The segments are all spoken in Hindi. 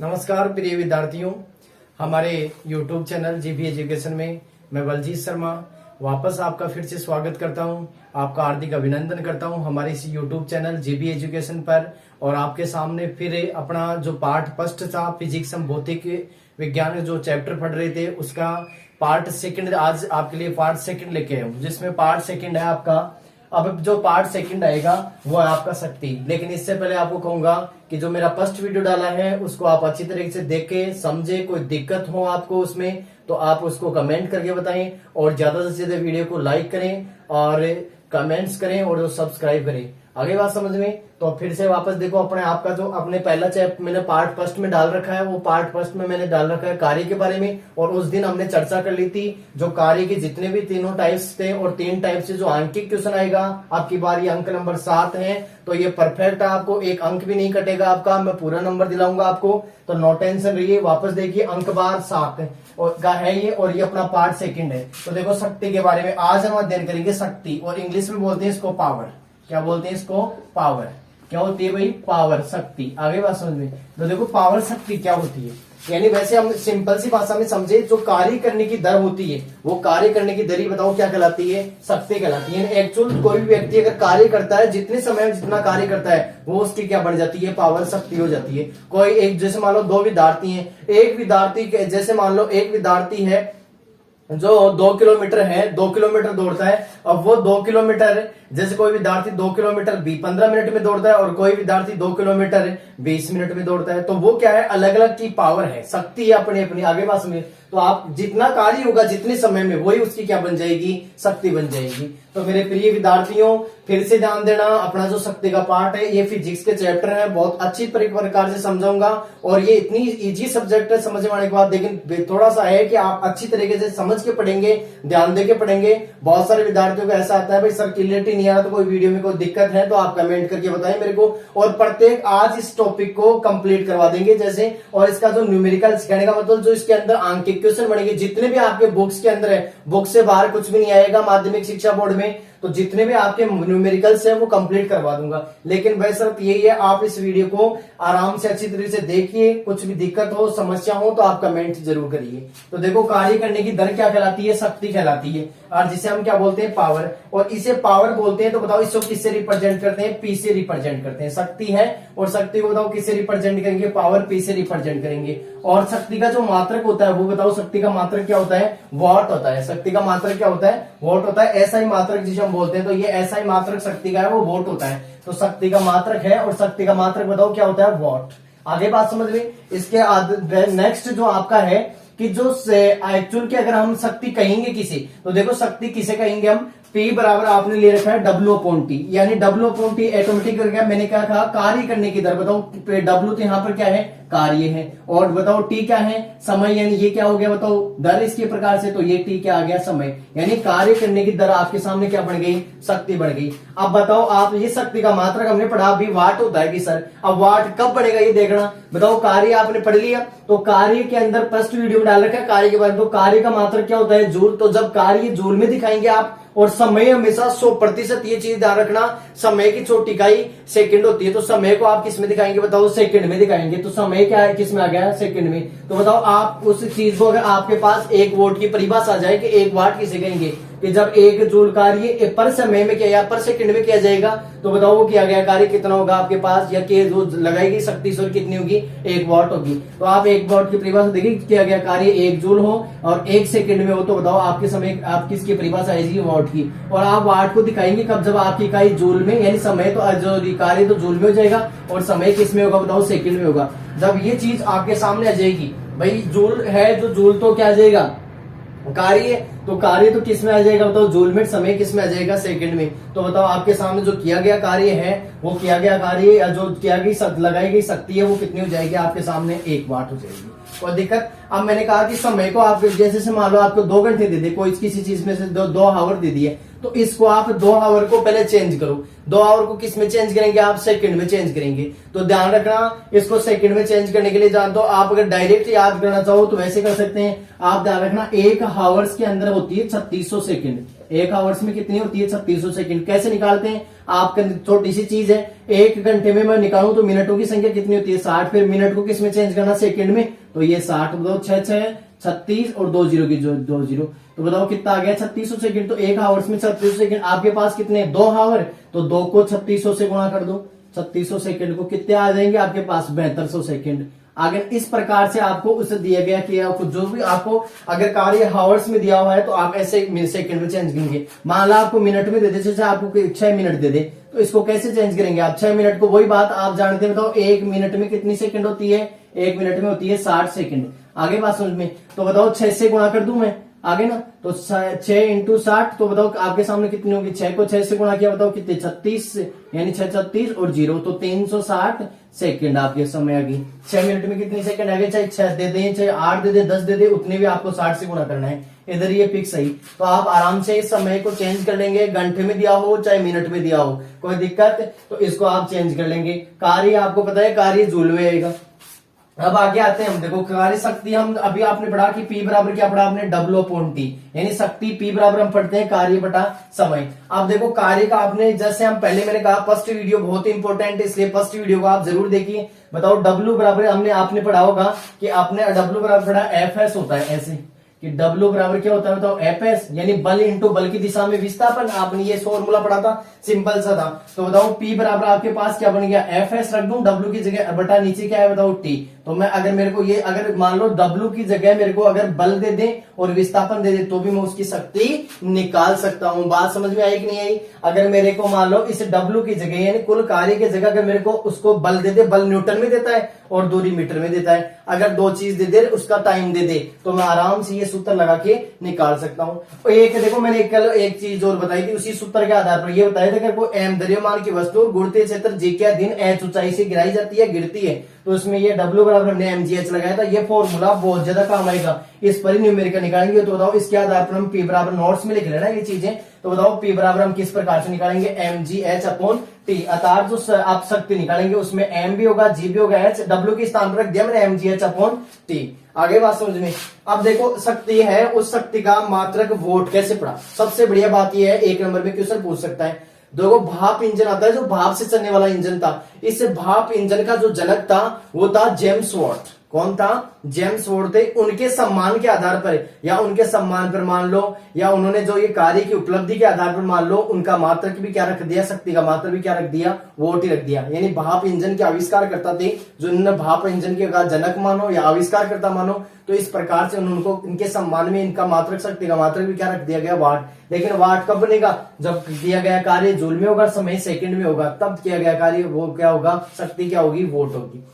नमस्कार प्रिय विद्यार्थियों, हमारे YouTube चैनल जीबी एजुकेशन में मैं बलजीत शर्मा वापस आपका फिर से स्वागत करता हूं। आपका हार्दिक अभिनंदन करता हूं हमारे इस YouTube चैनल जीबी एजुकेशन पर। और आपके सामने फिर अपना जो पार्ट फर्स्ट था फिजिक्स हम भौतिक विज्ञान जो चैप्टर पढ़ रहे थे उसका पार्ट सेकंड आज आपके लिए पार्ट सेकंड लेके आया हूं, जिसमें पार्ट सेकंड है आपका। अब जो पार्ट सेकंड आएगा वो है आपका शक्ति। लेकिन इससे पहले आपको कहूंगा कि जो मेरा फर्स्ट वीडियो डाला है उसको आप अच्छी तरीके से देखें, समझे। कोई दिक्कत हो आपको उसमें तो आप उसको कमेंट करके बताएं, और ज्यादा से ज्यादा वीडियो को लाइक करें और कमेंट्स करें और सब्सक्राइब करें। आगे बात समझ में तो फिर से वापस देखो अपने आपका जो अपने पहला चैप्टर मैंने पार्ट फर्स्ट में डाल रखा है, वो पार्ट फर्स्ट में मैंने डाल रखा है कार्य के बारे में। और उस दिन हमने चर्चा कर ली थी जो कार्य के जितने भी तीनों टाइप्स थे, और 3 टाइप से जो अंकित क्वेश्चन आएगा आपकी बार ये अंक नंबर 7 है। तो ये परफेक्ट है, आपको एक अंक भी नहीं कटेगा आपका, मैं पूरा नंबर दिलाऊंगा आपको। तो नो टेंशन रहिए। वापस देखिए अंक बार 7 का है ये, और ये अपना पार्ट सेकंड है। तो देखो शक्ति के बारे में आज हम अध्ययन करेंगे शक्ति, और इंग्लिश में बोलते हैं इसको पावर। क्या बोलते हैं इसको? पावर। क्या होती है भाई? पावर, शक्ति। आगे बात समझ में तो देखो पावर शक्ति क्या होती है, यानी वैसे हम सिंपल सी भाषा में समझे जो कार्य करने की दर होती है वो कार्य करने की दर ही बताओ क्या कहलाती है? शक्ति कहलाती है। एक्चुअल कोई भी व्यक्ति अगर कार्य करता है जितने समय में जितना कार्य करता है वो उसकी क्या बन जाती है? पावर, शक्ति हो जाती है। कोई एक जैसे मान लो 2 विद्यार्थी हैं, एक विद्यार्थी जैसे मान लो एक विद्यार्थी है जो 2 किलोमीटर है, 2 किलोमीटर दौड़ता है। अब वो 2 किलोमीटर जैसे कोई विद्यार्थी 2 किलोमीटर भी 15 मिनट में दौड़ता है और कोई विद्यार्थी 2 किलोमीटर 20 मिनट में दौड़ता है। तो वो क्या है? अलग अलग की पावर है, शक्ति है अपनी अपनी। आगे बात समझिए तो आप जितना कार्य होगा जितने समय में वही उसकी क्या बन जाएगी? शक्ति बन जाएगी। तो मेरे प्रिय विद्यार्थियों फिर से ध्यान देना, अपना जो शक्ति का पार्ट है ये फिजिक्स के चैप्टर है, बहुत अच्छी प्रकार से समझाऊंगा। और ये इतनी इजी सब्जेक्ट है समझ में आने के बाद, लेकिन थोड़ा सा है कि आप अच्छी तरीके से समझ के पढ़ेंगे, ध्यान देके पढ़ेंगे। बहुत सारे विद्यार्थियों को ऐसा आता है भाई सर क्लियरिटी नहीं आ रहा, तो कोई वीडियो में कोई दिक्कत है तो आप कमेंट करके बताएं मेरे को, और प्रत्येक आज इस टॉपिक को कंप्लीट करवा देंगे जैसे। और इसका जो न्यूमेरिकल सिखाने का मतलब जो इसके अंदर अंकित क्वेश्चन बनेंगे जितने भी आपके बुक्स के अंदर है, बुक से बाहर कुछ भी नहीं आएगा माध्यमिक शिक्षा बोर्ड में। तो जितने भी आपके न्यूमेरिकल्स है वो कंप्लीट करवा दूंगा। लेकिन वह शर्त यही है आप इस वीडियो को आराम से अच्छी तरीके से देखिए, कुछ भी दिक्कत हो समस्या हो तो आप कमेंट जरूर करिए। तो देखो कार्य करने की दर क्या कहलाती है? शक्ति कहलाती है, और जिसे हम क्या बोलते हैं? पावर। और इसे पावर बोलते हैं तो बताओ इसको किससे रिप्रेजेंट करते हैं? पी से रिप्रेजेंट करते हैं। शक्ति है और शक्ति को बताओ किससे रिप्रेजेंट करेंगे? पावर, पी से रिप्रेजेंट करेंगे। और शक्ति का जो मात्रक होता है वो बताओ शक्ति का मात्रक क्या होता है? वॉट होता है। शक्ति का मात्रक क्या होता है? वॉट होता है। ऐसा ही मात्रक जिसे हम बोलते हैं, तो ये ऐसा ही मात्रक शक्ति का है वो वॉट होता है। तो शक्ति का मात्रक है और शक्ति का मात्रक बताओ क्या होता है? वॉट। आगे बात समझ में। इसके नेक्स्ट जो आपका है कि जो एक्चुअल के अगर हम शक्ति कहेंगे किसी, तो देखो शक्ति किसे कहेंगे हम? P बराबर आपने ले रखा है W/T, यानी W/T ऑटोमेटिक कर गया। मैंने क्या कहा? कार्य करने की दर। बताओ W तो यहाँ पर क्या है? कार्य है। और बताओ T क्या है? समय, यानी ये क्या हो गया बताओ? दर इसके प्रकार से, तो ये T क्या आ गया? समय। यानी कार्य करने की दर आपके सामने क्या बन गई? शक्ति बढ़ गई। अब बताओ आप ये शक्ति का मात्रक हमने पढ़ा अभी वाट होता है कि सर, अब वाट कब बढ़ेगा ये देखना। बताओ कार्य आपने पढ़ लिया, तो कार्य के अंदर फर्स्ट वीडियो में डाल रखा है कार्य के बारे में। तो कार्य का मात्रक क्या होता है? जूल। तो जब कार्य जूल में दिखाएंगे आप, और समय हमेशा 100% ये चीज ध्यान रखना, समय की छोटी इकाई सेकंड होती है। तो समय को आप किस में दिखाएंगे बताओ? सेकंड में दिखाएंगे। तो समय क्या है? किस में आ गया? सेकंड में। तो बताओ आप उस चीज को, अगर आपके पास 1 वोल्ट की परिभाषा आ जाए कि 1 वाट किसे कहेंगे, कि जब 1 जूल कार्य पर समय में किया या पर सेकंड में किया जाएगा, तो बताओ वो किया गया कार्य कितना होगा आपके पास, या कि जो लगाएगी शक्ति सौर कितनी होगी? 1 वाट होगी। तो आप 1 वाट की परिभाषा देखिए, किया गया कार्य 1 जूल हो और 1 सेकंड में हो, तो बताओ आपके समय आप किसकी परिभाषा आएगी? वाट की। और आप वाट को दिखाएंगे कब? जब आपकी इकाई जूल में, यानी समय तो जो कार्य तो जूल में हो जाएगा और समय किस में होगा बताओ? सेकंड में होगा। जब ये चीज आपके सामने आ जाएगी, भाई जूल है जो जूल तो क्या आ जाएगा? कार्य। तो कार्य तो किस में आ जाएगा बताओ? जूल में। समय किस में आ जाएगा? सेकंड में। तो बताओ आपके सामने जो किया गया कार्य है, वो किया गया कार्य या जो किया गई लगाई गई शक्ति है वो कितनी हो जाएगी आपके सामने? 1 वाट हो जाएगी। कोई दिक्कत? अब मैंने कहा कि समय को आप जैसे मान लो आपको 2 घंटे दे दे, कोई किसी चीज में से 2 आवर दे दिए, तो इसको आप 2 आवर को पहले चेंज करो। 2 आवर को किस में चेंज करेंगे? आप सेकंड में चेंज करेंगे। तो ध्यान रखना इसको सेकंड में चेंज करने के लिए जान दो। आप अगर डायरेक्ट याद करना चाहो तो वैसे कर सकते हैं। आप ध्यान रखना 1 आवर्स के अंदर होती है 3600 सेकंड। 1 आवर्स में कितनी होती है 3600 सेकंड। कैसे निकालते हैं, आपका छोटी सी चीज है, 1 घंटे में मैं निकालूं तो मिनटों की संख्या कितनी होती है 60, फिर मिनट को किस में चेंज करना सेकंड में, तो ये 60 बताओ 6 36 और 2 जीरो की जो 2 जीरो, तो बताओ कितना आ गया 3600 सेकंड। तो 1 आवर्स में 3600 सेकंड, आपके पास कितने 2 आवर, तो 2 को 3600 से गुणा कर दो, 3600 सेकंड को कितने आ जाएंगे आपके पास 7200 सेकंड। अगर इस प्रकार से आपको उसे दिया गया कि आपको जो भी आपको अगर कार्य हावर्स में दिया हुआ है तो आप ऐसे सेकंड में चेंज करेंगे। मान लो आपको मिनट में दे दे, जैसे आपको 6 मिनट दे दे, तो इसको कैसे चेंज करेंगे आप 6 मिनट को, वही बात आप जानते हैं, बताओ 1 मिनट में कितनी सेकंड होती है, 1 मिनट में होती है 60 सेकंड। आगे बात समझ में, तो बताओ 6 से गुणा कर दूं मैं आगे ना, तो 6 इंटू 60, तो बताओ आपके सामने कितनी होगी, 6 को 6 से गुणा किया, बताओ कितने 36, यानी 6 36 और 0, तो 360 सेकंड आपके समय आ गई। 6 मिनट में कितनी सेकंड आ गए, चाहे 6 दे दें, चाहे 8 दे दे, 10 दे दे, उतने भी आपको 60 से गुणा करना है। इधर ये फिक्स है, तो आप आराम से इस समय को चेंज कर लेंगे, घंटे में दिया हो चाहे मिनट में दिया हो, कोई दिक्कत, तो इसको आप चेंज कर लेंगे। कार्य आपको पता है कार्य जूल में आएगा। अब आगे आते हैं हम, देखो कार्य शक्ति, हम अभी आपने पढ़ा कि P बराबर क्या पढ़ा आपने, W/T, यानी शक्ति P बराबर हम पढ़ते हैं कार्य बटा समय। अब देखो कार्य का आपने, जैसे हम पहले मैंने कहा फर्स्ट वीडियो बहुत ही इंपॉर्टेंट है, इसलिए फर्स्ट वीडियो को आप जरूर देखिए। बताओ W बराबर हमने आपने पढ़ा होगा कि आपने W बराबर पढ़ा FS होता है, ऐसे कि W बराबर क्या होता है बताओ FS, यानी बल इंटू बल की दिशा में विस्थापन। आपने ये फॉर्मूला पढ़ा था, सिंपल सा था। तो बताओ P बराबर आपके पास क्या बन गया, FS रख दूं, W की जगह बटा नीचे क्या है बताओ T। तो मैं अगर मेरे को ये, अगर मान लो W की जगह मेरे को अगर बल दे दे और विस्थापन दे दे, तो भी मैं उसकी शक्ति निकाल सकता हूं। बात समझ में आई कि नहीं आई। अगर मेरे को मान लो इस W की जगह यानी कुल कार्य की जगह अगर मेरे को उसको बल दे दे, बल न्यूटन में देता है और दूरी मीटर में देता है, अगर दो चीज दे दे उसका टाइम दे दे, तो मैं आराम से ये सूत्र लगा के निकाल सकता हूं। एक देखो मैंने कल एक चीज और बताई थी, उसी सूत्र के आधार पर ये बताया था कि कोई m द्रव्यमान की वस्तु गुरुत्वीय क्षेत्र g के अधीन h ऊंचाई से गिराई जाती है, गिरती है, तो उसमें ये W बराबर हमने mgh लगाया था। ये फॉर्मूला बहुत ज्यादा काम आएगा, इस पर ही न्यूमेरिकल निकालेंगे। तो बताओ इसके आधार पर हम P बराबर नोट्स में लिख लेना ये चीजें। तो बताओ P बराबर हम किस प्रकार से निकालेंगे, mgh/T, अर्थात जो आप शक्ति निकालेंगे उसमें m भी होगा, g भी होगा, h W के स्थान पर रख दिया मैंने mgh/T। आगे बात समझ में। अब देखो शक्ति है, उस शक्ति का मात्रक वोट कैसे पढ़ा, सबसे बढ़िया बात यह है, 1 नंबर में क्वेश्चन पूछ सकता है। देखो भाप इंजन आता है, जो भाप से चलने वाला इंजन था, इस भाप इंजन का जो जनक था वो था जेम्स वॉट। कौन था, जेम्स वॉट थे। उनके सम्मान के आधार पर या उनके सम्मान पर मान लो, या उन्होंने जो ये कार्य की उपलब्धि के आधार पर मान लो, उनका मात्रक भी क्या रख दिया, शक्ति का मात्रक भी क्या रख दिया, वोट ही रख दिया। यानी भाप इंजन के आविष्कार करता थे, जो इन्होंने भाप इंजन के जनक मानो या आविष्कार करता मानो, तो इस प्रकार से उनको इनके सम्मान में इनका मात्रक, शक्ति का मात्रक भी क्या रख दिया गया, वाट। लेकिन वाट कब बनेगा, जब किया गया कार्य जूल में होगा, समय सेकंड में होगा, तब किया गया कार्य वो क्या होगा, शक्ति क्या होगी, वोट होगी।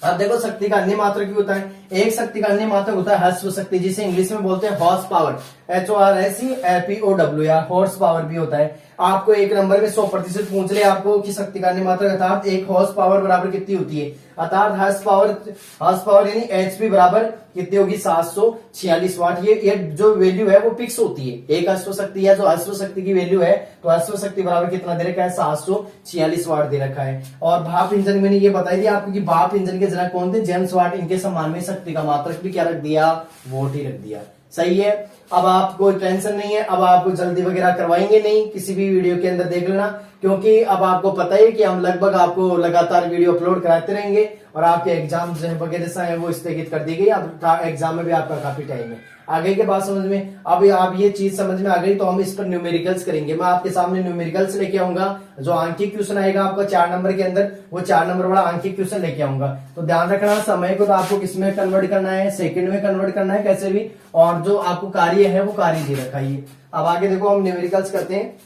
अब देखो शक्ति का अन्य मात्रक भी होता है, एक शक्ति का अन्य मात्रक होता है हर्स शक्ति, जिसे इंग्लिश में बोलते हैं हॉर्स पावर, HORSE/POW, या हॉर्स पावर भी होता है। आपको 1 नंबर में 100% पूछ ले आपको कि शक्ति का अन्य मात्रक अर्थात एक हॉर्स पावर बराबर कितनी होती है, अर्थात हर्स पावर यानी HP बराबर कितनी होगी, 746 वाट। ये जो वैल्यू है वो फिक्स होती है, एक अश्व शक्ति है, जो अश्व शक्ति की वैल्यू है, तो अश्व शक्ति बराबर कितना दे रखा है, 746 वाट दे रखा है। और भाप इंजन मैंने ये बताई थी आपको कि भाप इंजन के जनक कौन थे, जेम्स वाट। इनके सम्मान में शक्ति का मात्रक भी क्या रख दिया, वोट ही रख दिया। सही है। अब आपको टेंशन नहीं है, अब आपको जल्दी वगैरह करवाएंगे नहीं, किसी भी वीडियो के अंदर देख लेना, क्योंकि अब आपको पता है कि हम लगभग आपको लगातार वीडियो अपलोड कराते रहेंगे, और आपके एग्जाम वगैरह है वो स्थगित कर दी गई। अब एग्जाम में भी आपका काफी टाइम है। आगे के बात समझ में, अब आप ये चीज समझ में आ गई, तो हम इस पर न्यूमेरिकल्स करेंगे। मैं आपके सामने न्यूमेरिकल्स लेके आऊंगा, जो आंकिक क्वेश्चन आएगा आपका 4 नंबर के अंदर, वो 4 नंबर वाला आंकिक क्वेश्चन लेके आऊंगा। तो ध्यान रखना, समय को तो आपको किसमें कन्वर्ट करना है, सेकंड में कन्वर्ट करना है, कैसे भी, और जो आपको कार्य है वो कार्य दे रखा है। अब आगे देखो हम न्यूमेरिकल्स करते हैं।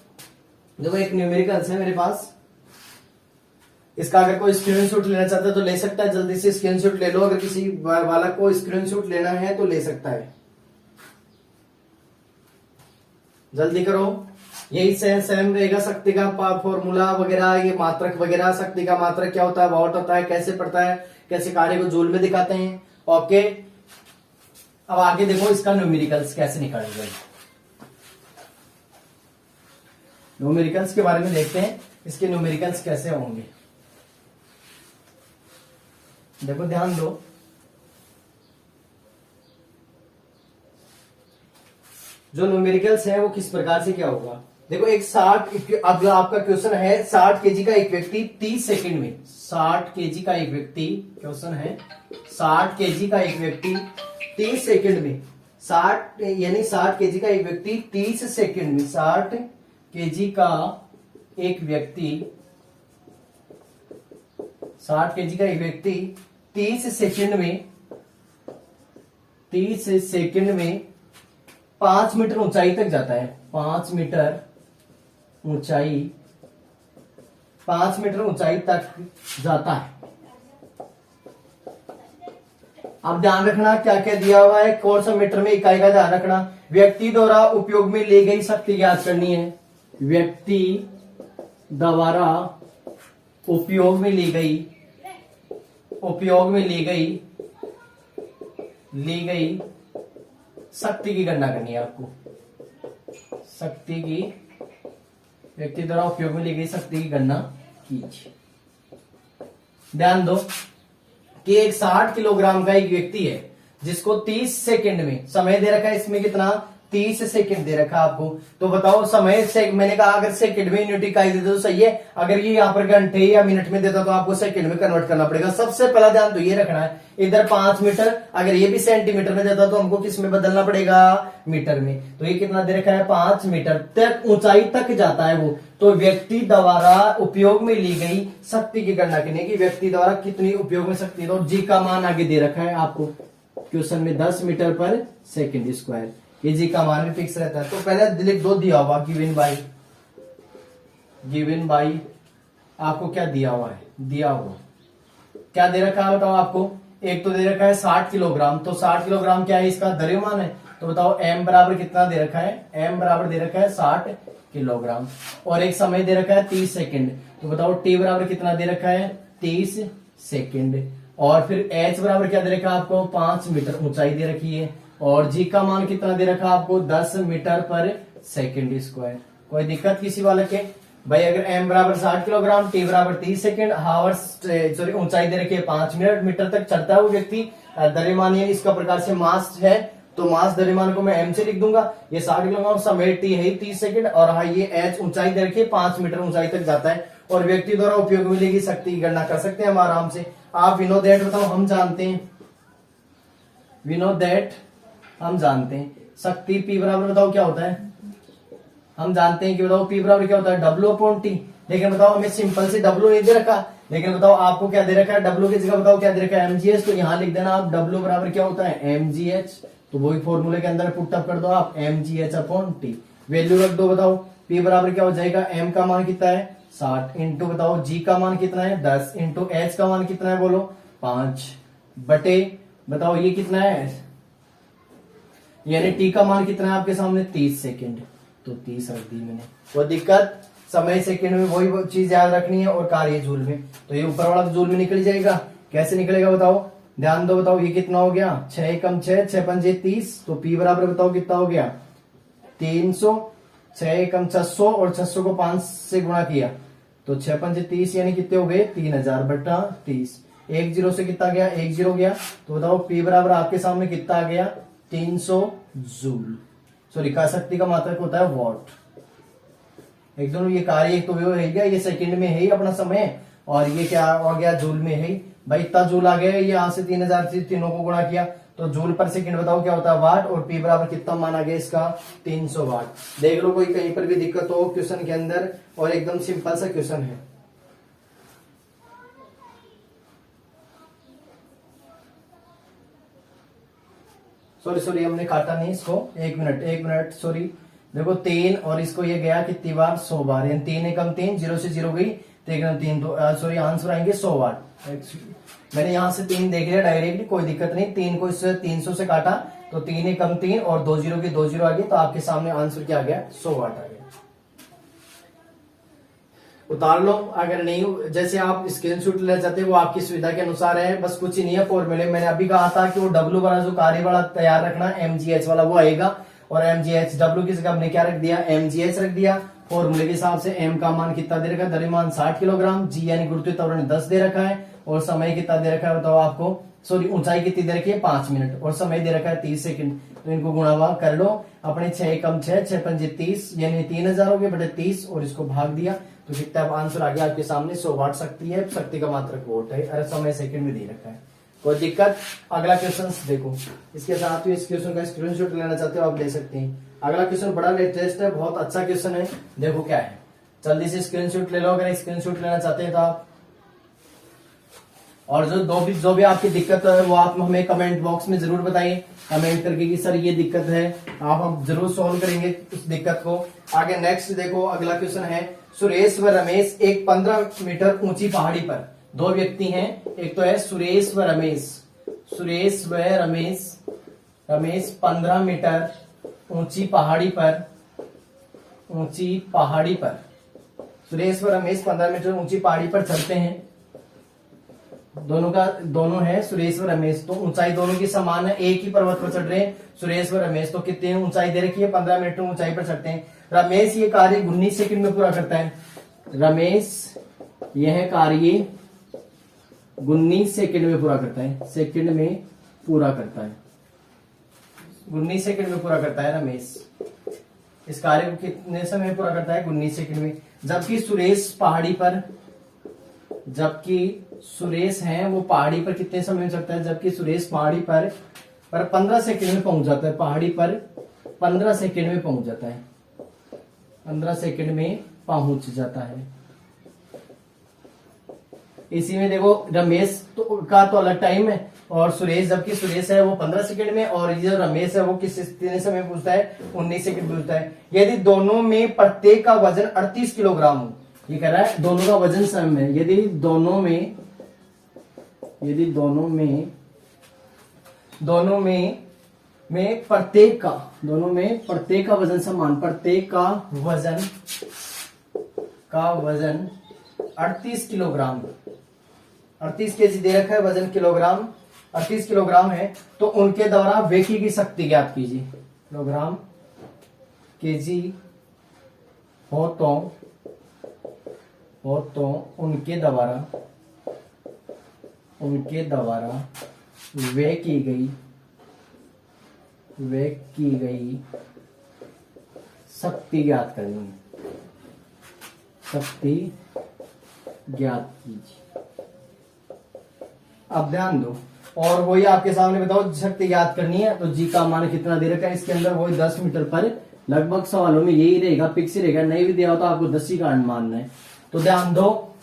देखो एक न्यूमेरिकल्स है मेरे पास, इसका अगर कोई स्क्रीनशॉट लेना चाहता है तो ले सकता है, जल्दी से स्क्रीनशॉट ले लो। अगर किसी वाला को स्क्रीनशॉट लेना है तो ले सकता है, जल्दी करो। यही सेम रहेगा शक्ति का फॉर्मूला वगैरह, ये मात्रक वगैरह। शक्ति का मात्रक क्या होता है, वॉट होता है, कैसे पड़ता है, कैसे कार्य को जूल में दिखाते हैं। ओके, अब आगे देखो इसका न्यूमेरिकल्स कैसे निकालेंगे। न्यूमेरिकल्स के बारे में देखते हैं, इसके न्यूमेरिकल्स कैसे होंगे। देखो ध्यान दो, जो न्यूमेरिकल्स है वो किस प्रकार से क्या होगा। देखो एक 60, अब जो आपका क्वेश्चन है 60 केजी का एक व्यक्ति 30 सेकंड में, 60 केजी का एक व्यक्ति, क्वेश्चन है 60 केजी का एक व्यक्ति 30 सेकंड में, 60 यानी 60 केजी का एक व्यक्ति 30 सेकंड में, 60 केजी का एक व्यक्ति, 60 केजी का एक व्यक्ति 30 सेकंड में, 30 सेकंड में 5 मीटर ऊंचाई तक जाता है, 5 मीटर ऊंचाई, 5 मीटर ऊंचाई तक जाता है। अब ध्यान रखना क्या क्या दिया हुआ है, कौन सा मीटर में इकाई का ध्यान रखना। व्यक्ति द्वारा उपयोग में ली गई शक्ति ज्ञात करनी है, व्यक्ति द्वारा उपयोग में ली गई, उपयोग में ली गई शक्ति की गणना करनी है आपको, शक्ति की, व्यक्ति द्वारा उपयोग में ली गई शक्ति की गणना कीजिए। ध्यान दो कि एक 60 किलोग्राम का एक व्यक्ति है जिसको 30 सेकंड में समय दे रखा है, इसमें कितना 30 सेकंड दे रखा है आपको। तो बताओ समय से, मैंने कहा अगर सेकंड में यूनिट इकाई देते तो सही है, अगर ये यहाँ पर घंटे या मिनट में देता तो आपको सेकंड में कन्वर्ट करना पड़ेगा। सबसे पहला ध्यान तो ये रखना है, इधर 5 मीटर, अगर ये भी सेंटीमीटर में देता तो हमको किस में बदलना पड़ेगा, मीटर में। तो ये कितना दे रखा है, 5 मीटर तक ऊंचाई तक जाता है वो। तो व्यक्ति द्वारा उपयोग में ली गई शक्ति की गणना करनी है कि व्यक्ति द्वारा कितनी उपयोग में शक्ति है। तो जी का मान आगे दे रखा है आपको क्वेश्चन में 10 मीटर पर सेकंड स्क्वायर, ये जी का मान भी फिक्स रहता है। तो पहले लिख दो, दिया हुआ गिवन बाई आपको क्या दिया हुआ है, दिया हुआ क्या दे रखा है बताओ आपको। एक तो दे रखा है 60 किलोग्राम, तो 60 किलोग्राम क्या है, इसका द्रव्यमान है। तो बताओ एम बराबर कितना दे रखा है, एम बराबर दे रखा है 60 किलोग्राम, और एक समय दे रखा है 30 सेकंड। तो बताओ टी बराबर कितना दे रखा है, 30 सेकंड, और फिर एच बराबर क्या दे रखा है आपको, 5 मीटर ऊंचाई दे रखी है, और जी का मान कितना दे रखा है आपको, 10 मीटर पर सेकंड स्क्वायर। कोई दिक्कत किसी वाले के भाई, अगर एम बराबर 60 किलोग्राम, टी बराबर 30 सेकंड, हावर्स सॉरी ऊंचाई दे रखी है 5 मिनट, मीटर तक चढ़ता है वो व्यक्ति। द्रव्यमान ये इसका प्रकार से मास है, तो मास द्रव्यमान को मैं एम से लिख दूंगा। ये 60 किलोग्राम, समय टी है 30 सेकंड, और हाँ ये एच ऊंचाई दे रखी है 5 मीटर ऊंचाई तक जाता है, और व्यक्ति द्वारा उपयोग में ली गई शक्ति की गणना कर सकते हैं हम आराम से। आप वी नो दैट बताओ, हम जानते हैं, वी नो दैट हम जानते हैं शक्ति पी बराबर बताओ क्या होता है, हम जानते हैं कि बताओ पी बराबर क्या होता है, डब्ल्यू अपॉन टी। लेकिन बताओ हमें सिंपल से डब्ल्यू नहीं दे रखा, लेकिन बताओ आपको क्या दे रखा है, डब्ल्यू की जगह बताओ क्या दे रखा है, एमजीएच। तो यहाँ लिख देना आप डब्ल्यू बराबर क्या होता है, एमजीएच। तो वही फॉर्मूले के अंदर पुट अप कर दो आप, एमजीएच अपॉन टी, वैल्यू रख दो। बताओ पी बराबर क्या हो जाएगा, एम का मान कितना है 60 इंटू बताओ जी का मान कितना है 10 इंटू एच का मान कितना है बोलो 5 बटे बताओ ये कितना है, यानी टी का मान कितना है आपके सामने 30 सेकंड। तो 30 रख दी मैंने। वो दिक्कत समय सेकंड में वही चीज याद रखनी है, और कार्य जूल में। तो ये ऊपर वाला जूल में निकल जाएगा, कैसे निकलेगा बताओ, ध्यान दो। बताओ ये कितना हो गया, 6 कम 6, 6 पंजे 30। तो पी बराबर बताओ कितना हो गया 300, 6 कम 600, और 600 को 5 से गुणा किया तो 6 पंजे 30, यानी कितने हो गए 3000 बटा 30। 1 जीरो से कितना गया, 1 जीरो गया। तो बताओ पी बराबर आपके सामने कितना आ गया 300 जूल। सॉरी का शक्ति का मात्रक होता है वॉट। एकदम ये कार्य एक तो है गया, ये सेकंड में है ही अपना समय, और ये क्या हो गया जूल में है ही। भाई इतना जूल आ गया, ये यहाँ से 3000 से तीनों को गुणा किया तो जूल पर सेकंड बताओ क्या होता है वाट, और पी बराबर कितना मान आ गया इसका 300 वाट। देख लो कोई कहीं पर भी दिक्कत हो क्वेश्चन के अंदर, और एकदम सिंपल सा क्वेश्चन है। सॉरी हमने काटा नहीं इसको, एक मिनट सॉरी। देखो 3 और इसको ये गया कितनी बार 100 बार, यानी 3 एकम 3, 0 से 0 गई तो एकम 3, तो सॉरी आंसर आएंगे 100 बार। मैंने यहां से 3 देख लिया डायरेक्टली, कोई दिक्कत नहीं। 3 को इससे 300 से काटा तो 3 एकम 3 और 2 जीरो की 2 जीरो आ गई, तो आपके सामने आंसर क्या आ गया 100 वाट आ गया। उतार लो, अगर नहीं जैसे आप स्क्रीनशॉट ले जाते वो आपकी सुविधा के अनुसार है, बस कुछ ही नहीं है। फॉर्मूले मैंने अभी कहा था कि वो डब्ल्यू वाला जो कार्य वाला तैयार रखना, एमजीएच वाला वो आएगा, और एमजीएच डब्ल्यू की जगह हमने क्या रख दिया एमजीएच रख दिया। फॉर्मूले के हिसाब से एम का मान कितना दे रखा है, द्रव्यमान 60 किलोग्राम, जी यानी गुरुत्वीय त्वरण 10 दे रखा है, और समय कितना दे रखा है बताओ आपको सॉरी ऊंचाई कितनी दे रखी है 5 मिनट और समय दे रखा है 30 सेकंड। तो इनको गुणावा कर लो, अपने 6 कम 6 6 पंजे 30 यानी 3000 हो गए बटे 30 और इसको भाग दिया तो कितना आंसर आ गया आपके सामने 100 वाट शक्ति है। शक्ति का मात्रक वोल्ट है और समय सेकंड में दे रखा है। कोई दिक्कत? अगला क्वेश्चन देखो, इसके साथ इस क्वेश्चन का स्क्रीनशॉट लेना चाहते हो आप ले सकते हैं। अगला क्वेश्चन बड़ा लेटेस्ट है, बहुत अच्छा क्वेश्चन है, देखो क्या है, जल्दी से स्क्रीनशॉट ले लो अगर स्क्रीनशॉट लेना चाहते हैं तो आप। और जो भी आपकी दिक्कत है वो आप हमें कमेंट बॉक्स में जरूर बताइए, कमेंट करके कि सर ये दिक्कत है, आप हम जरूर सॉल्व करेंगे उस दिक्कत को। आगे नेक्स्ट देखो, अगला क्वेश्चन है, सुरेश व रमेश एक 15 मीटर ऊंची पहाड़ी पर, दो व्यक्ति हैं, एक तो है सुरेश व रमेश, सुरेश व रमेश, रमेश 15 मीटर ऊंची पहाड़ी पर, ऊंची पहाड़ी पर, सुरेश व रमेश 15 मीटर ऊंची पहाड़ी पर चढ़ते हैं। दोनों है सुरेश व रमेश, तो ऊंचाई दोनों की समान है, एक ही पर्वत पर चढ़ रहे हैं सुरेश व रमेश। तो कितने ऊंचाई दे रखी है 15 मीटर ऊंचाई पर चढ़ते हैं। रमेश ये कार्य 19 सेकंड में पूरा करता है, रमेश यह कार्य 19 सेकंड में पूरा करता है, सेकंड में पूरा करता है, 19 सेकंड में पूरा करता है रमेश। इस कार्य को कितने समय में पूरा करता है 19 सेकंड में। जबकि सुरेश पहाड़ी पर, जबकि सुरेश है वो पहाड़ी पर कितने समय में चढ़ता है, जबकि सुरेश पहाड़ी पर 15 सेकंड में पहुंच जाता है, पहाड़ी पर 15 सेकंड में पहुंच जाता है, 15 सेकंड में पहुंच जाता है। इसी में देखो रमेश का तो अलग टाइम है और सुरेश, जबकि सुरेश है वो 15 सेकंड में और ये जो रमेश है वो कितने समय में पूछता है 19 सेकंड पूछता है। यदि दोनों में प्रत्येक का वजन 38 किलोग्राम हो, ये कह रहा है दोनों का वजन सम है, यदि दोनों में प्रत्येक का वजन समान, प्रत्येक का वजन 38 किलोग्राम, 38 केजी दे रखा है वजन, किलोग्राम 38 किलोग्राम है, तो उनके द्वारा वेकी की शक्ति ज्ञात कीजिए। किलोग्राम केजी हो तो उनके द्वारा वे की गई शक्ति ज्ञात करनी है, शक्ति ज्ञात कीजिए। अब ध्यान दो, और वही आपके सामने बताओ शक्ति ज्ञात करनी है तो जी का मान कितना दे रखा है इसके अंदर, वही 10 मीटर पर, लगभग सवालों में यही रहेगा, फिक्स ही रहेगा, नहीं भी दिया हो तो आपको 10 ही का मानना है। तो ध्यान दो,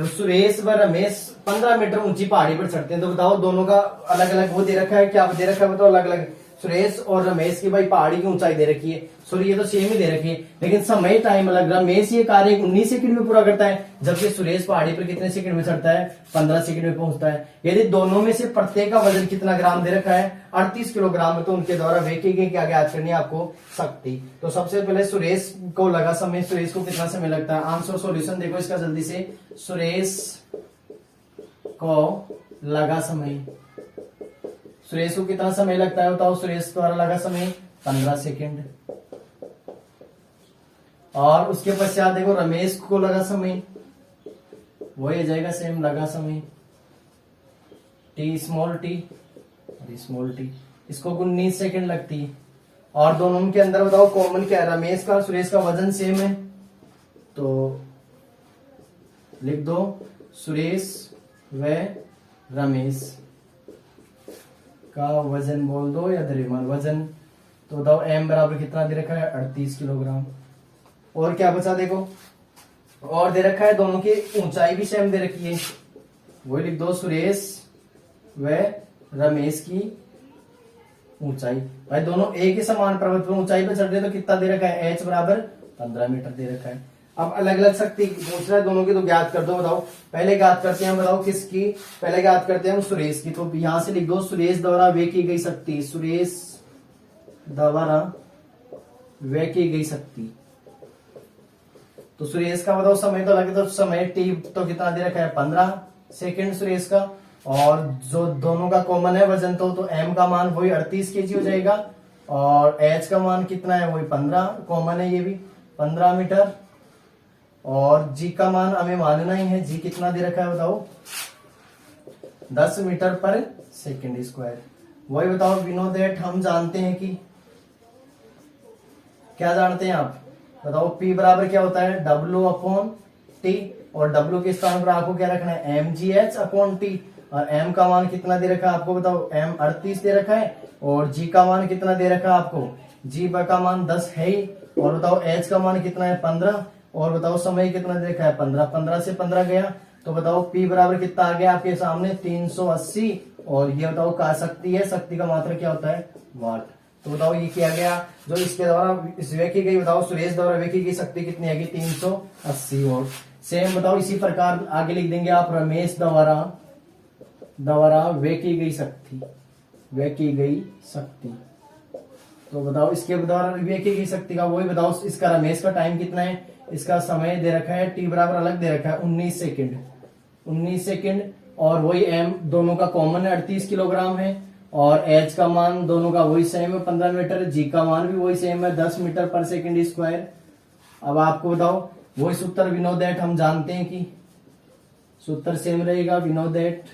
सुरेश व रमेश 15 मीटर ऊंची पहाड़ी पर चढ़ते हैं, तो बताओ दोनों का अलग अलग वो दे रखा है, क्या दे रखा है बताओ, अलग अलग। सुरेश और रमेश की भाई पहाड़ी की ऊंचाई दे रखी है, सॉरी ये तो सेम ही दे रखी है, लेकिन समय टाइम अलग। रमेश ये कार्य 19 सेकंड में पूरा करता है, जबकि सुरेश पहाड़ी पर कितने सेकंड में चढ़ता है 15 सेकंड में पहुंचता है। यदि दोनों में से प्रत्येक का वजन कितना ग्राम दे रखा है 38 किलोग्राम है, तो उनके द्वारा वेकी की क्या ज्ञात करनी है आपको, शक्ति। तो सबसे पहले सुरेश को लगा समय, सुरेश को कितना समय लगता है, आंसर सॉल्यूशन देखो इसका जल्दी से। सुरेश को लगा समय, सुरेश को कितना समय लगता है बताओ, सुरेश द्वारा लगा समय 15 सेकंड। और उसके पश्चात देखो रमेश को लगा समय, वही जाएगा सेम, लगा समय टी स्मॉल टी, इसको 19 सेकंड लगती है। और दोनों के अंदर बताओ कॉमन क्या है, रमेश का सुरेश का वजन सेम है, तो लिख दो सुरेश व रमेश का वजन बोल दो या द्रव्यमान वजन, तो बताओ m बराबर कितना दे रखा है 38 किलोग्राम। और क्या बचा देखो, और दे रखा है दोनों की ऊंचाई भी सेम दे रखी है, वही लिख दो सुरेश व रमेश की ऊंचाई। भाई दोनों एक ही समान पर्वत पर ऊंचाई पर चढ़ रहे तो कितना दे रखा है h बराबर 15 मीटर दे रखा है। अब अलग अलग शक्ति पूछ रहा है दोनों की, तो ज्ञात कर दो। बताओ पहले ज्ञात करते हैं, बताओ किसकी, पहले ज्ञात करते हैं हम सुरेश की, तो यहां से लिख दो सुरेश द्वारा वे की गई शक्ति, सुरेश द्वारा वे की गई शक्ति। तो सुरेश का बताओ समय तो लगे, तो समय टी तो कितना दे रखा है 15 सेकंड सुरेश का, और जो दोनों का कॉमन है वजन तो m का मान वही 38 केजी हो जाएगा, और h का मान कितना है वही 15 कॉमन है, ये भी 15 मीटर। और g का मान हमें मानना ही है, g कितना दे रखा है बताओ, 10 मीटर पर सेकेंड स्क्वायर। वही बताओ वी नो दैट, हम जानते हैं कि, क्या जानते हैं आप बताओ, P बराबर क्या होता है W अपॉन टी, और W के स्थान पर आपको क्या रखना है mgh अपॉन टी, और m का मान कितना दे रखा है आपको बताओ, m 38 दे रखा है, और g का मान कितना दे रखा है आपको, g का मान 10 है ही, और बताओ h का मान कितना है 15, और बताओ समय कितना दे रखा है 15, 15 से 15 गया तो बताओ P बराबर कितना आ गया आपके सामने 380, और ये बताओ का शक्ति है, शक्ति का मात्रा क्या होता है वाट। तो बताओ ये किया गया, जो इसके द्वारा वेखी गई, बताओ सुरेश द्वारा वेखी गई शक्ति कितनी आएगी 380 वोल्ट। सेम बताओ इसी प्रकार आगे लिख देंगे आप, रमेश द्वारा वेखी गई शक्ति, वेखी गई शक्ति। तो बताओ इसके द्वारा वेखी गई शक्ति का वही बताओ, इसका रमेश का टाइम कितना है, इसका समय दे रखा है टी बराबर अलग दे रखा है 19 सेकेंड, 19 सेकेंड, और वही एम दोनों का कॉमन है 38 किलोग्राम है, और एच का मान दोनों का वही सेम है 15 मीटर, जी का मान भी वही सेम है 10 मीटर पर सेकेंड स्क्वायर। अब आपको बताओ वही सूत्र वी नो दैट, हम जानते हैं कि सूत्र सेम रहेगा, वी नो दैट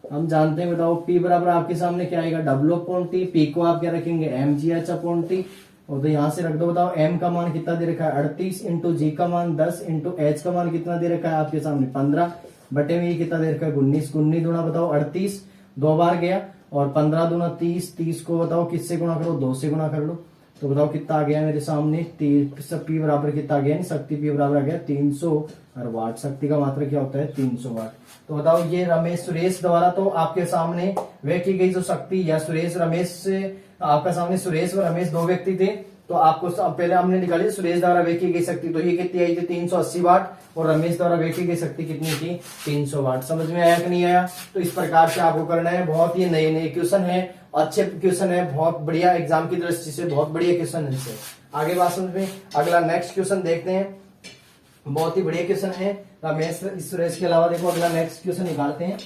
हम जानते हैं। बताओ P बराबर आपके सामने क्या आएगा W अपॉन टी, P को आप क्या रखेंगे mgh अपॉन टी, और तो यहां से रख दो। बताओ m का मान कितना दे रखा है 38, इंटू जी का मान 10, इंटू h का मान कितना दे रखा है आपके सामने 15, बटे में ये कितना दे रखा है 19, 19 दूना बताओ 38, 2 बार गया, और 15 दूना 30, 30 को बताओ किससे गुणा करो 2 से गुणा कर लो, तो बताओ कितना आ गया मेरे सामने P बराबर कितना आ गया, शक्ति P बराबर आ गया 300 और वाट, शक्ति का मात्रा क्या होता है 300 वाट। तो बताओ ये रमेश सुरेश द्वारा तो आपके सामने वे की गई जो शक्ति, या सुरेश रमेश से आपका सामने सुरेश और रमेश दो व्यक्ति थे, तो आपको पहले हमने निकाली सुरेश द्वारा वे की गई शक्ति, तो ये कितनी आई थी 380 वाट, और रमेश द्वारा वे की गई शक्ति कितनी थी 300 वाट। समझ में आया कि नहीं आया? तो इस प्रकार से आपको करना है, बहुत ही नए नए क्वेश्चन है, अच्छे क्वेश्चन है, बहुत बढ़िया एग्जाम की दृष्टि से बहुत बढ़िया क्वेश्चन है। इससे आगे बात समझ में, अगला नेक्स्ट क्वेश्चन देखते हैं, बहुत ही बढ़िया क्वेश्चन है रमेश सुरेश के अलावा। देखो अगला नेक्स्ट क्वेश्चन निकालते हैं,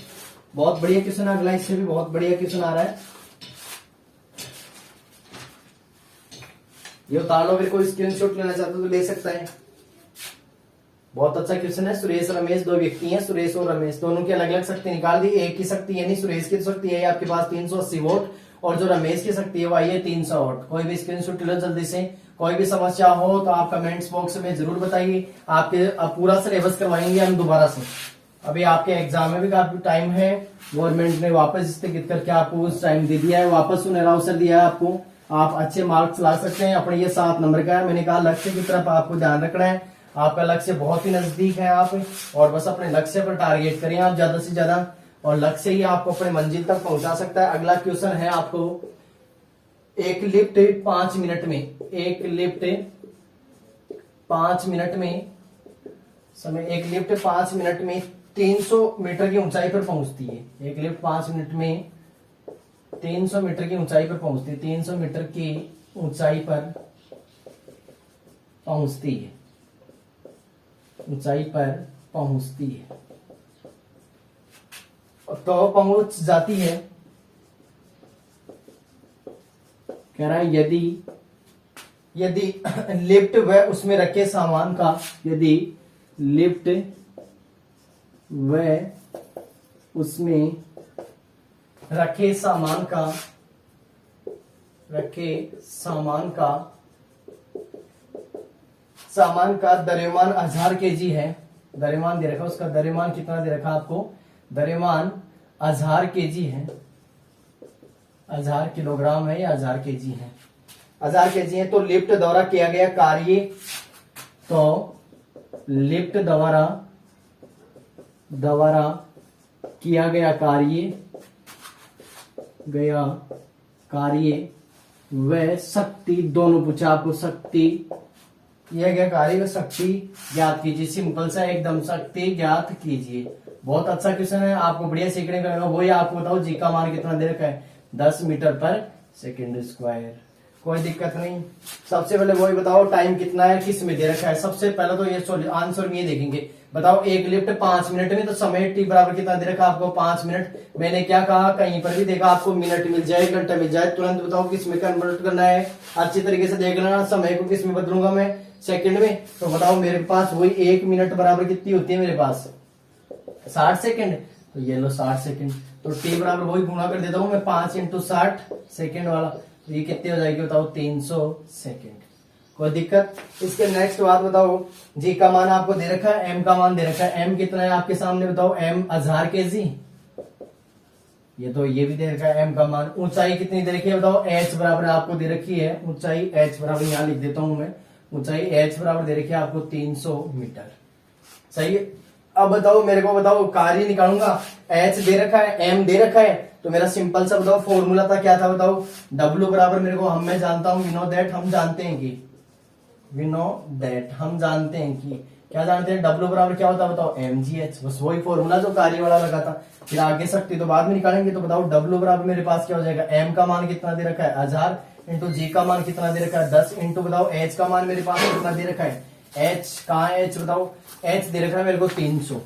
बहुत बढ़िया क्वेश्चन है अगला, इससे भी बहुत बढ़िया क्वेश्चन आ रहा है, ये उतार लो, फिर कोई स्क्रीनशॉट लेना चाहते हो तो ले सकता है। बहुत अच्छा क्वेश्चन है, सुरेश रमेश दो व्यक्ति हैं, सुरेश और रमेश दोनों की अलग अलग शक्ति निकाल दी, एक की शक्ति यानी सुरेश की शक्ति है आपके पास 380 वोल्ट, और जो रमेश की शक्ति है वो आई है 300 वोल्ट। कोई भी स्क्रीनशॉट ले लो जल्दी से, कोई भी समस्या हो तो आप कमेंट्स बॉक्स में जरूर बताइए, आपके पूरा सिलेबस करवाएंगे हम दोबारा से। अभी आपके एग्जाम में भी काफी टाइम है, गवर्नमेंट ने वापस स्थगित करके आपको उस टाइम दे दिया है, वापस सुनहरा अवसर दिया है आपको, आप अच्छे मार्क्स ला सकते हैं। अपने ये 7 नंबर का है, मैंने कहा लक्ष्य की तरफ आपको ध्यान रखना है, आपका लक्ष्य बहुत ही नजदीक है आप, और बस अपने लक्ष्य पर टारगेट करें आप ज्यादा से ज्यादा, और लक्ष्य ही आपको अपने मंजिल तक पहुंचा सकता है। अगला क्वेश्चन है आपको, एक लिफ्ट 5 मिनट में, एक लिफ्ट 5 मिनट में समय, एक लिफ्ट 5 मिनट में 300 मीटर की ऊंचाई पर पहुंचती है। एक लिफ्ट 5 मिनट में 300 मीटर की ऊंचाई पर पहुंचती है, 300 मीटर की ऊंचाई पर पहुंचती है, ऊंचाई पर पहुंचती है, तो पहुंच जाती है। कह रहा है यदि लिफ्ट व उसमें रखे सामान का, यदि लिफ्ट व उसमें रखे सामान का द्रव्यमान 1000 केजी है, द्रव्यमान दे रखा, उसका द्रव्यमान कितना दे रखा आपको, द्रव्यमान 1000 केजी है, 1000 किलोग्राम है या 1000 केजी है, 1000 केजी है। तो लिफ्ट द्वारा किया गया कार्य, तो लिफ्ट द्वारा किया गया कार्य व शक्ति दोनों पूछा आपको, शक्ति किया गया कार्य व शक्ति ज्ञात कीजिए। सिंपल सा एकदम, शक्ति ज्ञात कीजिए। बहुत अच्छा क्वेश्चन है, आपको बढ़िया सीखने का लगा। वही आपको बताओ जी का मान कितना दे रखा है 10 मीटर पर सेकेंड स्क्वायर, कोई दिक्कत नहीं। सबसे पहले वही बताओ टाइम कितना है, किस में दे रखा है। सबसे पहले तो ये आंसर में ये देखेंगे, बताओ एक लिफ्ट 5 मिनट में, तो समय टी बराबर कितना दे रखा आपको 5 मिनट। मैंने क्या कहा, कहीं पर भी देखा आपको मिनट मिल जाए, घंटा मिल जाए, तुरंत बताओ किस में कन्वर्ट करना है। अच्छी तरीके से देख लेना, समय को किस में बदलूंगा मैं, सेकंड में। तो बताओ मेरे पास वही 1 मिनट बराबर कितनी होती है मेरे पास 60 सेकंड, तो ये लो 60 सेकंड। तो टी बराबर वही गुणा कर देता हूँ मैं 5 × 60 सेकंड वाला, तो ये कितनी हो जाएगी बताओ 300 सेकंड। कोई दिक्कत? इसके नेक्स्ट बात बताओ, जी का मान आपको दे रखा है, एम का मान दे रखा है। एम कितना है आपके सामने बताओ, एम 1000 kg। ये तो ये भी दे रखा है एम का मान। ऊंचाई कितनी दे रखी है बताओ, एच बराबर आपको दे रखी है, ऊंचाई एच बराबर यहाँ लिख देता हूं मैं, ऊंचाई एच बराबर दे रखी है आपको 300 मीटर। सही है। अब बताओ मेरे को, बताओ कार्य निकालूंगा, एच दे रखा है, एम दे रखा है, तो मेरा सिंपल सा बताओ फॉर्मूला था, क्या था बताओ, डब्ल्यू बराबर मेरे को, मैं जानता हूं, वी नो दैट, हम जानते हैं कि, वी नो दैट हम जानते हैं कि, क्या जानते हैं, डब्ल्यू बराबर क्या होता है बताओ, mgh। बस वही फॉर्मूला जो कार्य वाला लगा था। फिर आगे शक्ति तो बाद में निकालेंगे। तो बताओ डब्ल्यू बराबर मेरे पास क्या हो जाएगा, एम का मान कितना दे रखा है 1000 इंटू जी का मान कितना दे रखा है 10 इंटू बताओ एच का मान मेरे पास कितना दे रखा है, एच कहाँ है एच बताओ, एच दे रखा है मेरे को 300।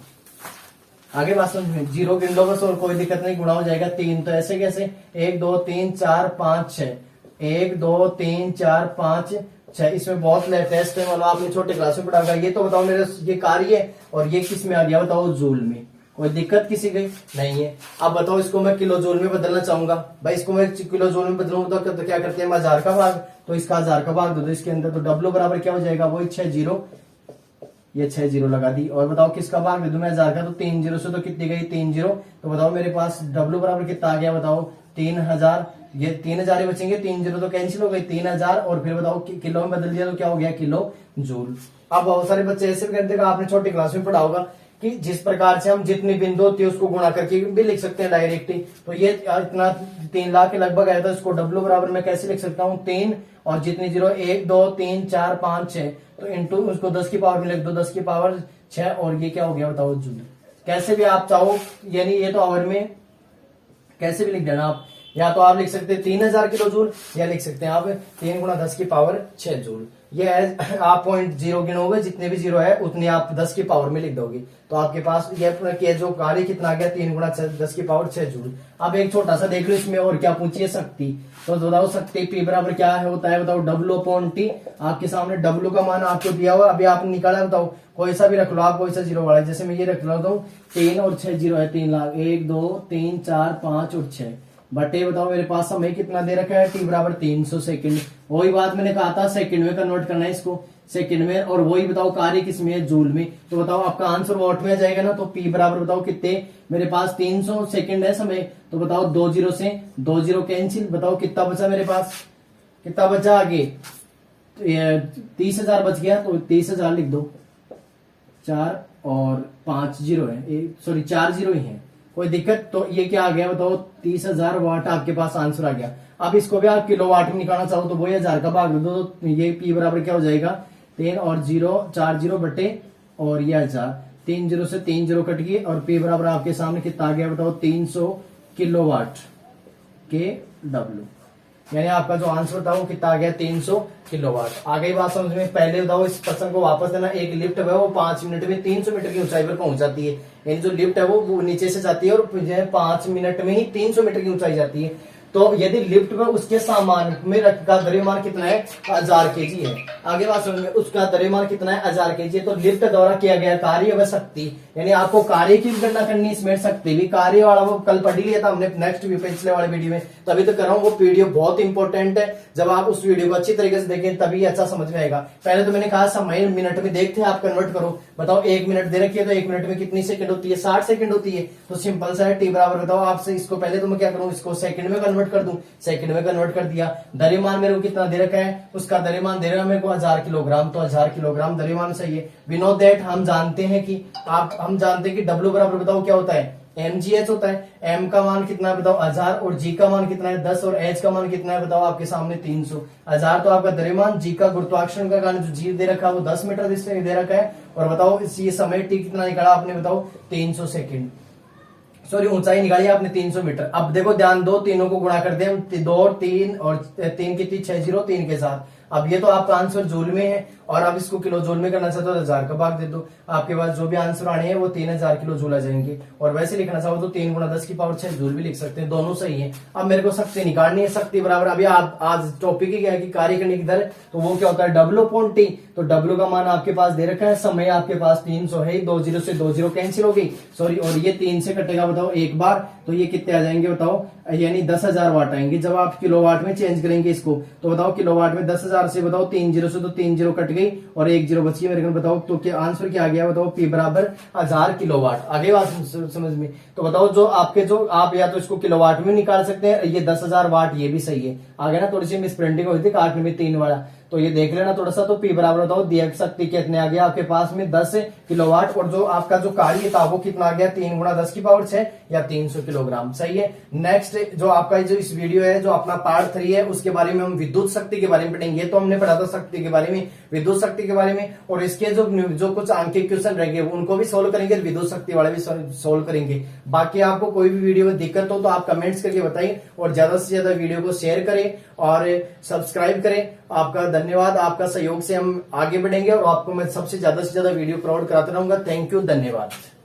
आगे बात समझ में, जीरो गिन लो बस और कोई दिक्कत नहीं, गुणा हो जाएगा 3। तो ऐसे कैसे, 1 2 3 4 5 6, 1 2 3 4 5 6। इसमें बहुत लेटेस्ट है, मतलब आपने छोटे क्लास में पढ़ा होगा। ये तो बताओ मेरे ये कार्य है, और ये किस में आ गया बताओ, जूल में। कोई दिक्कत किसी की नहीं है। अब बताओ इसको मैं किलो जूल में बदलना चाहूंगा, भाई इसको मैं किलो जूल में बदलूंगा तो क्या करते हैं, 1000 का भाग, तो इसका 1000 का भाग दो दो इसके अंदर। तो डब्ल्यू बराबर क्या हो जाएगा, वही 6 जीरो, ये 6 जीरो लगा दी। और बताओ किसका भाग दे दूं मैं 1000 का, तो 3 जीरो से तो कितनी गई 3 जीरो। तो बताओ मेरे पास डब्ल्यू बराबर कितना आ गया बताओ 3000। ये 3000 ही बचेंगे, 3 जीरो तो कैंसिल हो गई, 3000। और फिर बताओ किलो में बदल दिया तो क्या हो गया, किलो जूल। अब बहुत सारे बच्चे ऐसे भी करते हैं, आपने छोटी क्लास में पढ़ा होगा कि जिस प्रकार से हम जितनी बिंदु होती है उसको गुणा करके भी लिख सकते हैं डायरेक्ट ही। तो ये इतना 3 लाख के लगभग आया था, इसको डब्ल्यू बराबर मैं कैसे लिख सकता हूँ, 3 और जितनी जीरो 1 2 3 4 5 6, तो इंटू उसको 10 की पावर में लिख दो, 10 की पावर 6, और ये क्या हो गया बताओ जूल। कैसे भी आप चाहो, यानी ये तो आवर में कैसे भी लिख देना आप, या तो आप लिख सकते हैं 3000 किलो जूल, या लिख सकते हैं आप 3 × 10 की पावर 6 जूल। ये आप 0.0 गिनोगे, जितने भी जीरो है उतने आप 10 की पावर में लिख दोगे, तो आपके पास ये जो कार्य कितना आ गया 3 × 10 की पावर 6 जूल। अब एक छोटा सा देख लो इसमें, और क्या पूछिए, शक्ति। तो बताओ शक्ति पी बराबर क्या है होता है बताओ, W/T। आपके सामने W का मान आपको दिया हुआ, अभी आपने निकाला, बताओ कोई सा भी रख लो आप, कोई सा जीरो वाला, जैसे मैं ये रख लेता हूँ 3 और 6 जीरो है, 3 लाख, 1 2 3 4 5 और 6 बटे बताओ मेरे पास समय कितना दे रखा है, टी बराबर 300 सेकंड। वही बात मैंने कहा था सेकंड में कन्वर्ट करना है इसको, सेकंड में, और वही बताओ कार्य किसमें है, जूल में। तो बताओ आपका आंसर वॉट में आ जाएगा ना, तो पी बराबर बताओ कितने, मेरे पास 300 सेकंड है समय, तो बताओ 2 जीरो से 2 जीरो कैंसिल, बताओ कितना बचा मेरे पास, कितना बचा आगे, 30,000 बच गया, तो 30,000 लिख दो, 4 और 5 जीरो है, सॉरी 4 जीरो ही है, कोई दिक्कत। तो ये क्या आ गया बताओ, 30,000 वाट आपके पास आंसर आ गया। अब इसको भी आप किलो वाट में निकालना चाहो तो वही 1000 का भाग दो, तो ये पी बराबर क्या हो जाएगा, 3 और 0 4 जीरो बटे, और ये 1000, 3 जीरो से 3 जीरो कट गई, और पी बराबर आपके सामने कितना आ गया बताओ, 300 किलोवाट के डब्ल्यू। यानी आपका जो आंसर था वो कितना आ गया, 300 किलोवाट। आ गई बात समझ में। पहले बताओ इस प्रश्न को वापस देना, एक लिफ्ट है वो 5 मिनट में 300 मीटर की ऊंचाई पर पहुंच जाती है, यानी जो लिफ्ट है वो नीचे से जाती है और 5 मिनट में ही 300 मीटर की ऊंचाई जाती है। तो यदि लिफ्ट में उसके सामान में का द्रव्यमान कितना है, 1000 kg है। आगे बात समझ में, उसका द्रव्यमान कितना है, 1000 kg। तो लिफ्ट द्वारा किया गया कार्य व शक्ति, यानी आपको कार्य की गणना करनी, इसमें शक्ति भी, कार्य वाला वो कल पढ़ लिया था हमने नेक्स्ट पिछले वाले वीडियो में, तभी तो कर रहा हूँ। वो वीडियो बहुत इंपॉर्टेंट है, जब आप उस वीडियो को अच्छी तरीके से देखें तभी अच्छा समझ में आएगा। पहले तो मैंने कहा समय मिनट में देखते हैं, आप कन्वर्ट करो, बताओ 1 मिनट दे रखी है, तो 1 मिनट में कितनी सेकंड होती है, 60 सेकंड होती है। तो सिंपल सा है, टी बराबर बताओ आपसे, इसको पहले तो मैं क्या करूं, इसको सेकंड में कन्वर्ट कर दूं, सेकंड में कन्वर्ट कर दिया। द्रव्यमान मेरे को कितना दे रखा है, उसका द्रव्यमान दे रहा है मेरे को 1000 किलोग्राम, तो 1000 किलोग्राम द्रव्यमान सही है। वी नो दैट, हम जानते हैं कि डब्ल्यू बराबर बताओ क्या होता है, mgh होता है। m का मान कितना है बताओ 1000, और g का मान कितना है 10, और h का मान कितना है बताओ आपके सामने 300। 1000 तो आपका द्रव्यमान, g का गुरुत्वाकर्षण का कारण जो g दे रखा है वो 10 मीटर दे रखा है, और बताओ ये समय t कितना निकाला आपने बताओ 300 सेकंड, सॉरी ऊंचाई निकाली आपने 300 मीटर। अब देखो ध्यान दो, तीनों को गुणा कर दे हम, 2 3 और 3 कितनी 6 जीरो 3 के साथ। अब ये तो आपका आंसर जूल में है, और अब इसको किलो जूल में करना चाहते हो तो 1000 का भाग दे दो, आपके पास जो भी आंसर आने हैं वो 3000 किलो जूल आ जाएंगे। और वैसे लिखना चाहो तो 3 गुणा 10 की पावर 6 जूल भी लिख सकते हैं, दोनों सही है। अब मेरे को शक्ति निकालनी है, शक्ति बराबर, अभी आप आज टॉपिक ही क्या है कि कार्य करने की दर, तो वो क्या होता है W अपॉन T। तो W का मान आपके पास दे रखा है, समय आपके पास 300 है, 2 0 से 2 0 कैंसिल हो गई, सॉरी, और ये 3 से कटेगा बताओ एक बार, तो ये कितने आ जाएंगे बताओ, यानी 10,000 वाट आएंगे। जब आप किलोवाट में चेंज करेंगे इसको तो बताओ किलोवाट में 10,000 से बताओ 3 0 से तो 3 0 कट गई और 1 0 बची है मेरे को, बताओ तो क्या आंसर क्या आ गया बताओ, P बराबर 1000 किलोवाट। आगे बात समझ में, तो बताओ जो आपके जो आप या तो इसको किलोवाट में निकाल सकते हैं, ये 10,000 वाट ये भी सही है। आगे ना थोड़ी सी मिस प्रिंटिंग हुई थी काटने में 3 वाला, तो ये देख लेना थोड़ा सा। तो P बराबर बताओ दिया शक्ति कितने आ गया आपके पास में 10 किलोवाट, और जो आपका जो कार्य था वो कितना आ गया 3 गुणा 10 की पावर 6 या 300 किलोग्राम। सही है। नेक्स्ट जो आपका जो इस वीडियो है जो अपना पार्ट 3 है उसके बारे में हम विद्युत शक्ति के बारे में पढ़ेंगे। तो हमने पढ़ा था शक्ति के बारे में, विद्युत शक्ति के बारे में, और इसके जो कुछ आंकिक क्वेश्चन रहेंगे उनको भी सोल्व करेंगे, विद्युत शक्ति वाले भी सोल्व करेंगे। बाकी आपको कोई भी वीडियो में दिक्कत हो तो आप कमेंट्स करके बताइए, और ज्यादा से ज्यादा वीडियो को शेयर करें और सब्सक्राइब करें। आपका धन्यवाद, आपका सहयोग से हम आगे बढ़ेंगे और आपको मैं सबसे ज्यादा से ज्यादा वीडियो प्रोवाइड कराता रहूंगा। थैंक यू, धन्यवाद।